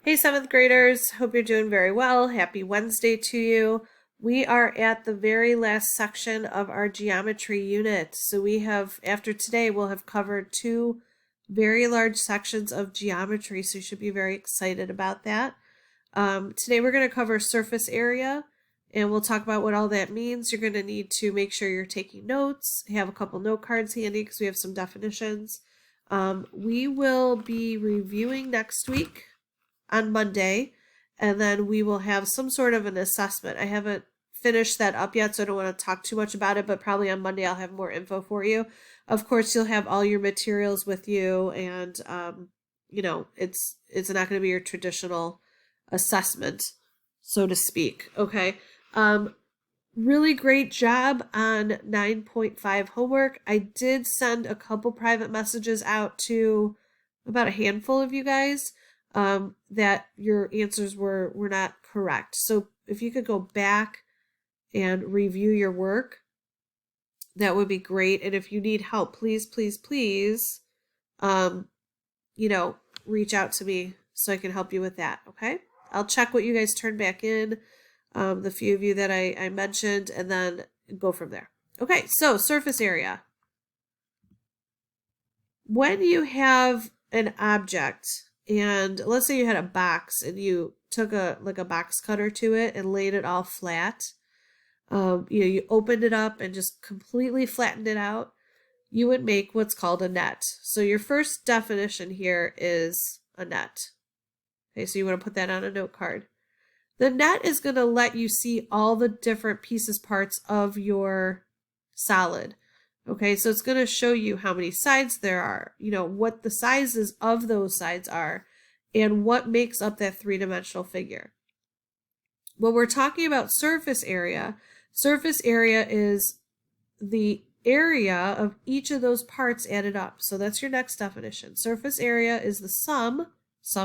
Hey, seventh graders. Hope you're doing very well. Happy Wednesday to you. We are at the very last section of our geometry unit. So we have, after today, we'll have covered two very large sections of geometry. So you should be very excited about that. Today we're going to cover surface area and we'll talk about what all that means. You're going to need to make sure you're taking notes, have a couple note cards handy because we have some definitions. We will be reviewing next week on Monday, and then we will have some sort of an assessment. I haven't finished that up yet, so I don't want to talk too much about it, but probably on Monday I'll have more info for you. Of course, you'll have all your materials with you, and it's not going to be your traditional assessment, so to speak. Okay. Really great job on 9.5 homework. I did send a couple private messages out to about a handful of you guys that your answers were not correct. So if you could go back and review your work, that would be great. And if you need help, please, reach out to me so I can help you with that. Okay. I'll check what you guys turned back in, the few of you that I mentioned, and then go from there. Okay. So surface area. When you have an object, and let's say you had a box and you took a box cutter to it and laid it all flat. You opened it up and just completely flattened it out. You would make what's called a net. So your first definition here is a net. Okay, so you want to put that on a note card. The net is going to let you see all the different pieces, parts of your solid. Okay, so it's going to show you how many sides there are, what the sizes of those sides are, and what makes up that three-dimensional figure. When we're talking about surface area is the area of each of those parts added up. So that's your next definition. Surface area is the sum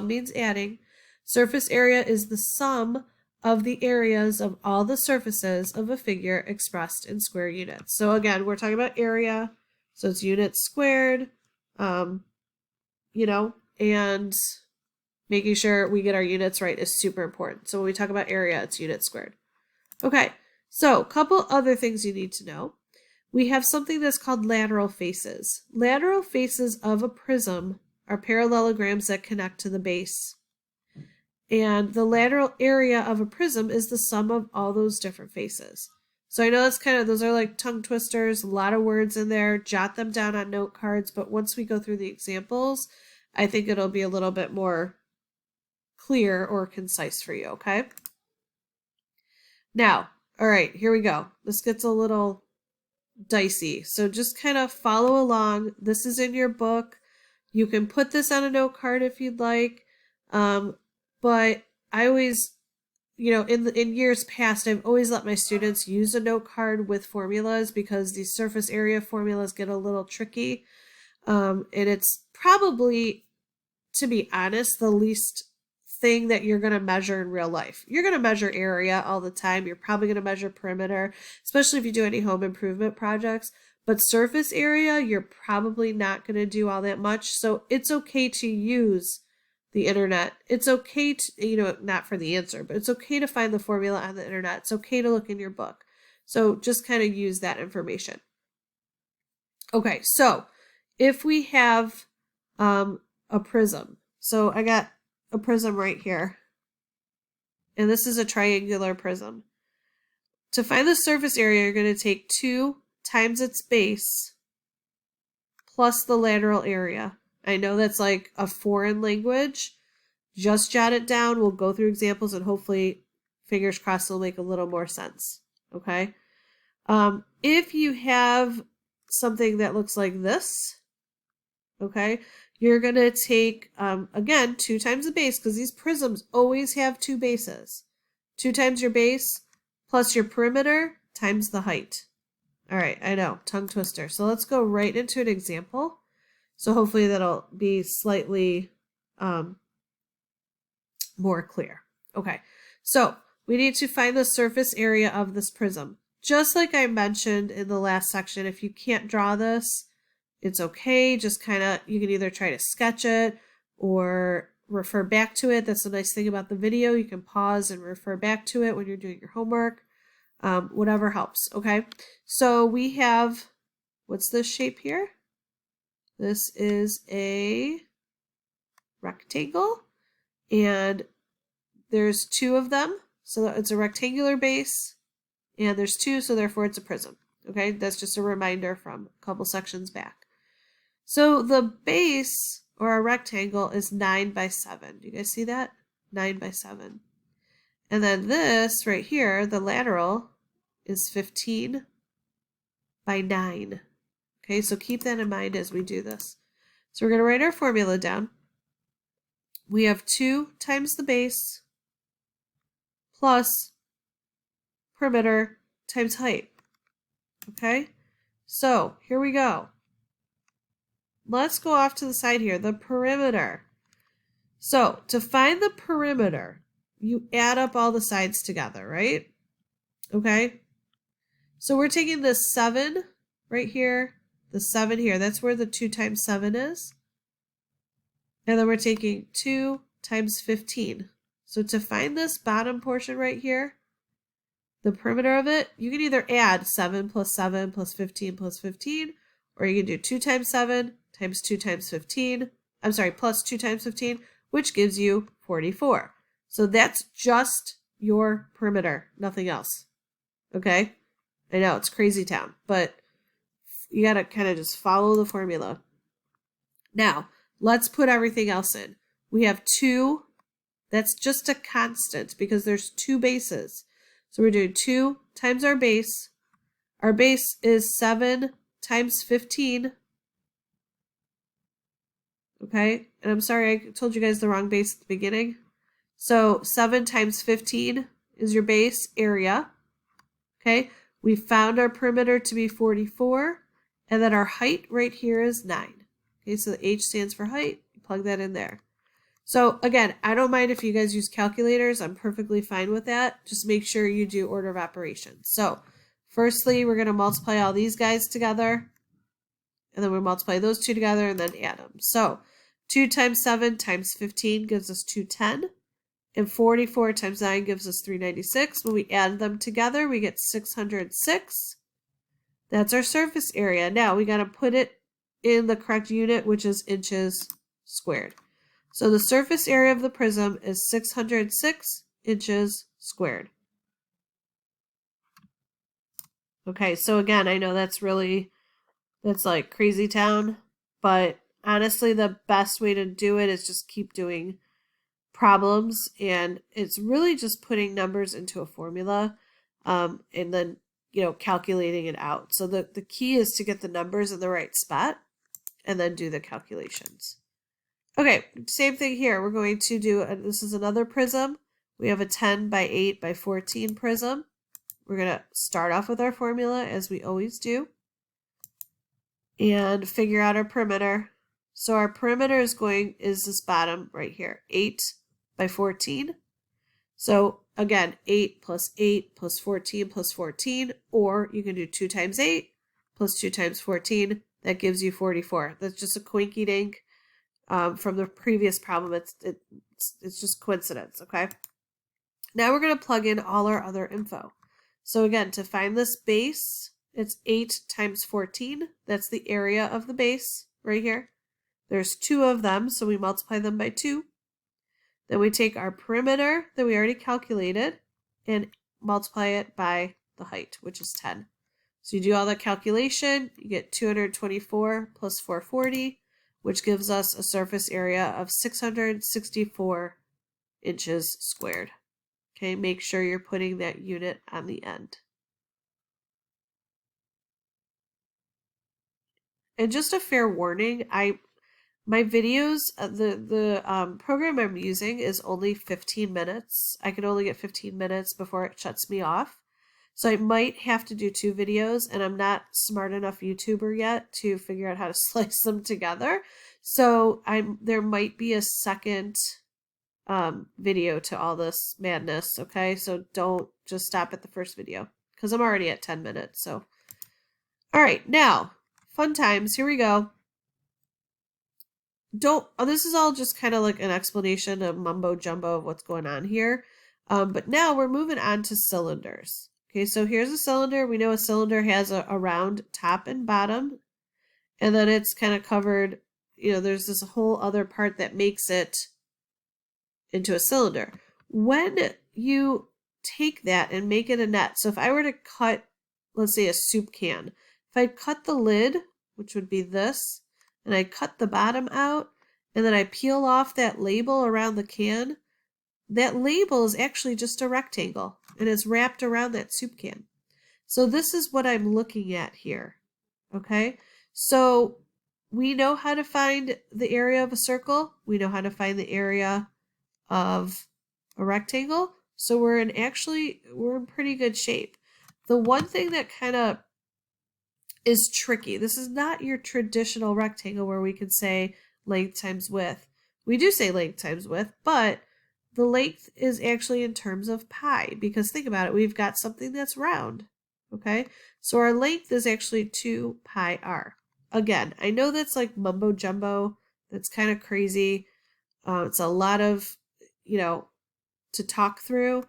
means adding. Surface area is the sum of the areas of all the surfaces of a figure expressed in square units. So again, we're talking about area, so it's units squared, and making sure we get our units right is super important. So when we talk about area, it's units squared. Okay, so a couple other things you need to know. We have something that's called lateral faces. Lateral faces of a prism are parallelograms that connect to the base. And the lateral area of a prism is the sum of all those different faces. So I know those are like tongue twisters, a lot of words in there. Jot them down on note cards, but once we go through the examples, I think it'll be a little bit more clear or concise for you, okay? Now, all right, here we go. This gets a little dicey, so just kind of follow along. This is in your book. You can put this on a note card if you'd like. But I always, in years past, I've always let my students use a note card with formulas because these surface area formulas get a little tricky. And it's probably, to be honest, the least thing that you're going to measure in real life. You're going to measure area all the time. You're probably going to measure perimeter, especially if you do any home improvement projects. But surface area, you're probably not going to do all that much. So it's okay to use the internet. It's okay to, not for the answer, but it's okay to find the formula on the internet. It's okay to look in your book. So just kind of use that information. Okay, so if we have a prism, so I got a prism right here, and this is a triangular prism. To find the surface area, you're going to take 2 times its base plus the lateral area. I know that's like a foreign language. Just jot it down. We'll go through examples and hopefully, fingers crossed, it'll make a little more sense. Okay. If you have something that looks like this, okay, you're going to take, again, 2 times the base because these prisms always have 2 bases. 2 times your base plus your perimeter times the height. All right, I know, tongue twister. So let's go right into an example. So hopefully that'll be slightly more clear. Okay, so we need to find the surface area of this prism. Just like I mentioned in the last section, if you can't draw this, it's okay. Just kind of, you can either try to sketch it or refer back to it. That's the nice thing about the video. You can pause and refer back to it when you're doing your homework. Whatever helps, okay? So we have, what's this shape here? This is a rectangle, and there's two of them. So it's a rectangular base, and there's two, so therefore it's a prism. Okay, that's just a reminder from a couple sections back. So the base, or a rectangle, is 9 by 7. Do you guys see that? 9 by 7. And then this right here, the lateral, is 15 by 9. Okay, so keep that in mind as we do this. So we're going to write our formula down. We have 2 times the base plus perimeter times height. Okay, so here we go. Let's go off to the side here, the perimeter. So to find the perimeter, you add up all the sides together, right? Okay, so we're taking this 7 right here, the 7 here. That's where the 2 times 7 is. And then we're taking 2 times 15. So to find this bottom portion right here, the perimeter of it, you can either add 7 plus 7 plus 15 plus 15, or you can do 2 times 7 times 2 times 15. I'm sorry, plus 2 times 15, which gives you 44. So that's just your perimeter, nothing else. Okay? I know, it's crazy town, but you got to kind of just follow the formula. Now, let's put everything else in. We have 2. That's just a constant because there's 2 bases. So we're doing 2 times our base. Our base is 7 times 15. Okay, and I'm sorry I told you guys the wrong base at the beginning. So 7 times 15 is your base area. Okay, we found our perimeter to be 44, and then our height right here is 9. Okay, so the H stands for height. Plug that in there. So again, I don't mind if you guys use calculators. I'm perfectly fine with that. Just make sure you do order of operations. So firstly, we're going to multiply all these guys together. And then we multiply those 2 together and then add them. So 2 times 7 times 15 gives us 210. And 44 times 9 gives us 396. When we add them together, we get 606. That's our surface area. Now we got to put it in the correct unit, which is inches squared. So the surface area of the prism is 606 inches squared. Okay, so again, I know that's like crazy town, but honestly, the best way to do it is just keep doing problems, and it's really just putting numbers into a formula, and then, calculating it out. So the key is to get the numbers in the right spot and then do the calculations. Okay, same thing here. We're going to do, this is another prism. We have a 10 by 8 by 14 prism. We're going to start off with our formula as we always do and figure out our perimeter. So our perimeter is this bottom right here, 8 by 14. So again, 8 plus 8 plus 14 plus 14, or you can do 2 times 8 plus 2 times 14. That gives you 44. That's just a coinky dink. From the previous problem, it's just coincidence, okay? Now we're going to plug in all our other info. So again, to find this base, it's 8 times 14. That's the area of the base right here. There's 2 of them, so we multiply them by 2. Then we take our perimeter that we already calculated and multiply it by the height, which is 10. So you do all that calculation, you get 224 plus 440, which gives us a surface area of 664 inches squared. Okay, make sure you're putting that unit on the end. And just a fair warning, my videos, the program I'm using is only 15 minutes. I can only get 15 minutes before it shuts me off. So I might have to do 2 videos, and I'm not smart enough YouTuber yet to figure out how to slice them together. So there might be a second video to all this madness, okay? So don't just stop at the first video, because I'm already at 10 minutes. So, all right, now, fun times, here we go. this is all just kind of like an explanation of mumbo jumbo of what's going on here. But now we're moving on to cylinders. Okay, so here's a cylinder. We know a cylinder has a round top and bottom, and then it's kind of covered, there's this whole other part that makes it into a cylinder. When you take that and make it a net, so if I were to cut, let's say, a soup can, if I cut the lid, which would be this, and I cut the bottom out, and then I peel off that label around the can, that label is actually just a rectangle, and it's wrapped around that soup can. So this is what I'm looking at here, okay? So we know how to find the area of a circle. We know how to find the area of a rectangle. So we're in pretty good shape. The one thing that kind of is tricky, this is not your traditional rectangle where we can say length times width. We do say length times width, but the length is actually in terms of pi, because think about it, we've got something that's round, okay? So our length is actually 2 pi r. Again, I know that's like mumbo jumbo, that's kind of crazy. It's a lot of, to talk through.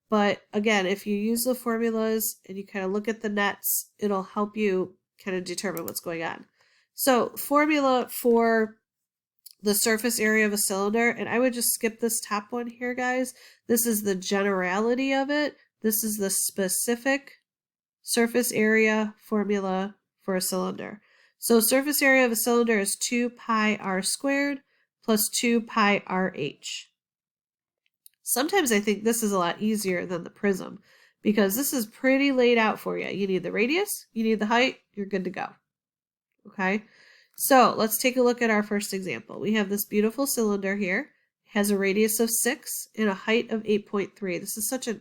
But again, if you use the formulas and you kind of look at the nets, it'll help you kind of determine what's going on. So formula for the surface area of a cylinder, and I would just skip this top one here, guys. This is the generality of it. This is the specific surface area formula for a cylinder. So surface area of a cylinder is 2 pi r squared plus 2 pi rh. Sometimes I think this is a lot easier than the prism, because this is pretty laid out for you. You need the radius, you need the height, you're good to go. Okay, so let's take a look at our first example. We have this beautiful cylinder here. It has a radius of 6 and a height of 8.3. This is such a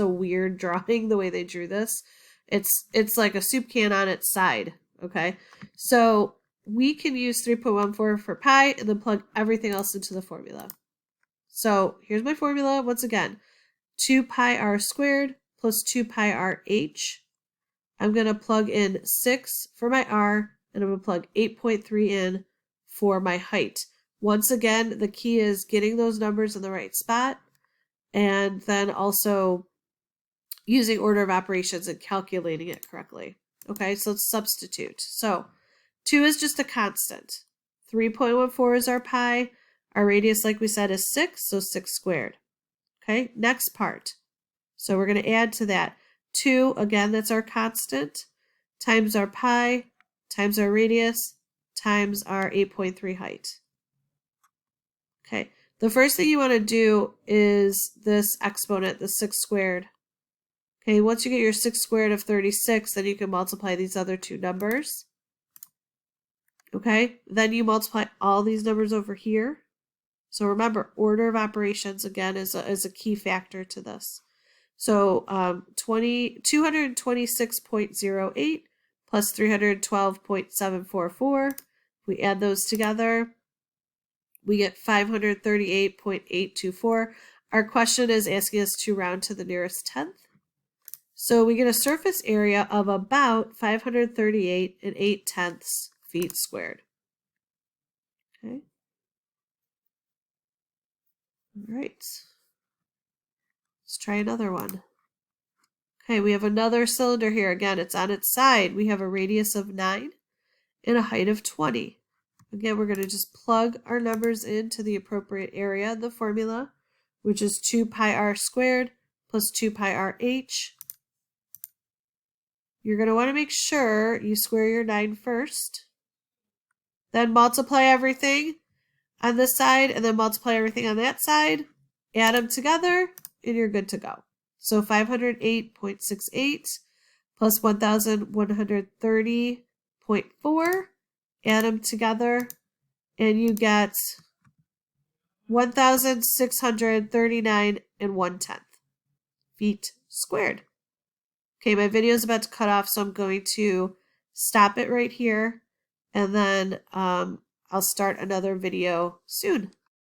weird drawing, the way they drew this. It's like a soup can on its side. Okay, so we can use 3.14 for pi and then plug everything else into the formula. So here's my formula once again. 2 pi r squared plus 2 pi rh. I'm going to plug in 6 for my r, and I'm going to plug 8.3 in for my height. Once again, the key is getting those numbers in the right spot, and then also using order of operations and calculating it correctly. Okay, so let's substitute. So 2 is just a constant. 3.14 is our pi. Our radius, like we said, is 6, so 6 squared. Okay, next part. So we're going to add to that 2, again, that's our constant, times our pi, times our radius, times our 8.3 height. Okay, the first thing you want to do is this exponent, the 6 squared. Okay, once you get your 6 squared of 36, then you can multiply these other two numbers. Okay, then you multiply all these numbers over here. So remember, order of operations, again, is a key factor to this. So 226.08 plus 312.744. We add those together, we get 538.824. Our question is asking us to round to the nearest tenth. So we get a surface area of about 538 and 8/10 feet squared. Okay. All right. Let's try another one. Okay, we have another cylinder here. Again, it's on its side. We have a radius of 9 and a height of 20. Again, we're going to just plug our numbers into the appropriate area of the formula, which is 2 pi r squared plus 2 pi rh. You're going to want to make sure you square your 9 first. Then multiply everything on this side and then multiply everything on that side. Add them together and you're good to go. So 508.68 plus 1,130.4. Add them together and you get 1,639 and 1/10 feet squared. Okay, my video is about to cut off, so I'm going to stop it right here, and then I'll start another video soon.